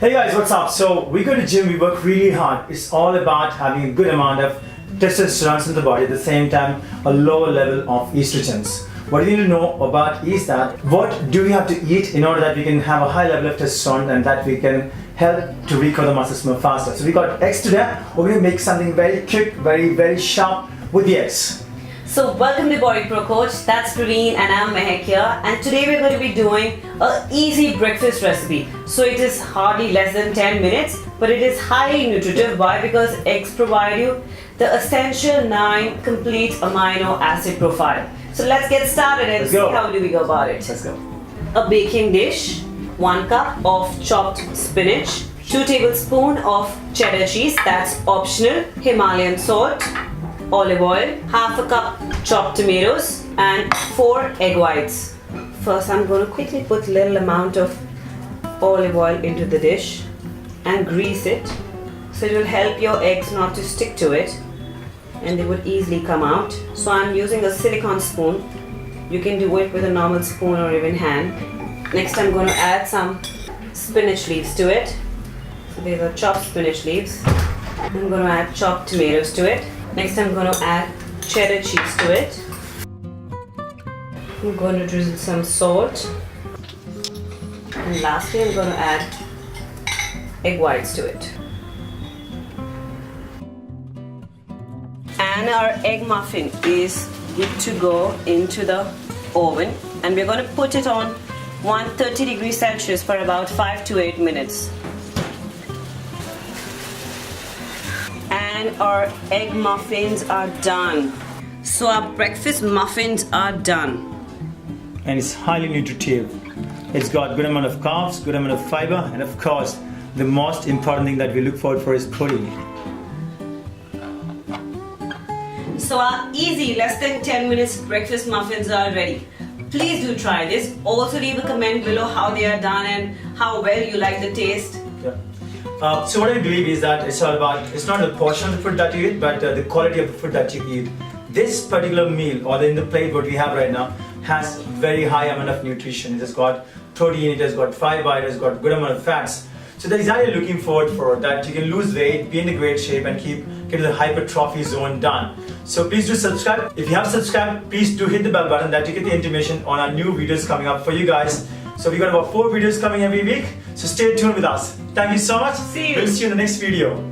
Hey guys, what's up? So we go to gym, we work really hard. It's all about having a good amount of testosterone in the body, at the same time a lower level of estrogens. What you need to know about is that what do we have to eat in order that we can have a high level of testosterone and that we can help to recover the muscles more faster. So we got eggs today. We're going to make something very quick, very sharp with the eggs. So welcome to BodyProCoach, that's Praveen and I'm Maahek here, and today we're going to be doing an easy breakfast recipe. So it is hardly less than 10 minutes, but it is highly nutritive. Why? Because eggs provide you the essential 9 complete amino acid profile. So let's get started and see how do we go about it. Let's go. A baking dish, 1 cup of chopped spinach, 2 tablespoons of cheddar cheese, that's optional, Himalayan salt, olive oil, half a cup chopped tomatoes, and 4 egg whites. First I'm going to quickly put a little amount of olive oil into the dish and grease it so it will help your eggs not to stick to it and they would easily come out. So I'm using a silicone spoon. You can do it with a normal spoon or even hand. Next I'm going to add some spinach leaves to it. So these are chopped spinach leaves. I'm going to add chopped tomatoes to it. Next I'm going to add cheddar cheese to it. I'm going to drizzle some salt. And lastly I'm going to add egg whites to it. And our egg muffin is good to go into the oven. And we're going to put it on 130 degrees Celsius for about 5 to 8 minutes. And our egg muffins are done. So our breakfast muffins are done. And it's highly nutritive. It's got good amount of carbs, good amount of fiber, and of course the most important thing that we look forward for is protein. So our easy, less than 10 minutes breakfast muffins are ready. Please do try this. Also leave a comment below how they are done and how well you like the taste. Yeah. So what I believe is that it's all about, it's not the portion of the food that you eat, but the quality of the food that you eat. This particular meal, or in the plate what we have right now, has very high amount of nutrition. It has got protein, it has got fiber, it has got good amount of fats. So that is how you're looking forward for that you can lose weight, be in a great shape, and get to the hypertrophy zone done. So please do subscribe. If you have subscribed, please do hit the bell button that you get the intimation on our new videos coming up for you guys. So we got about 4 videos coming every week. So stay tuned with us. Thank you so much. See you. We'll see you in the next video.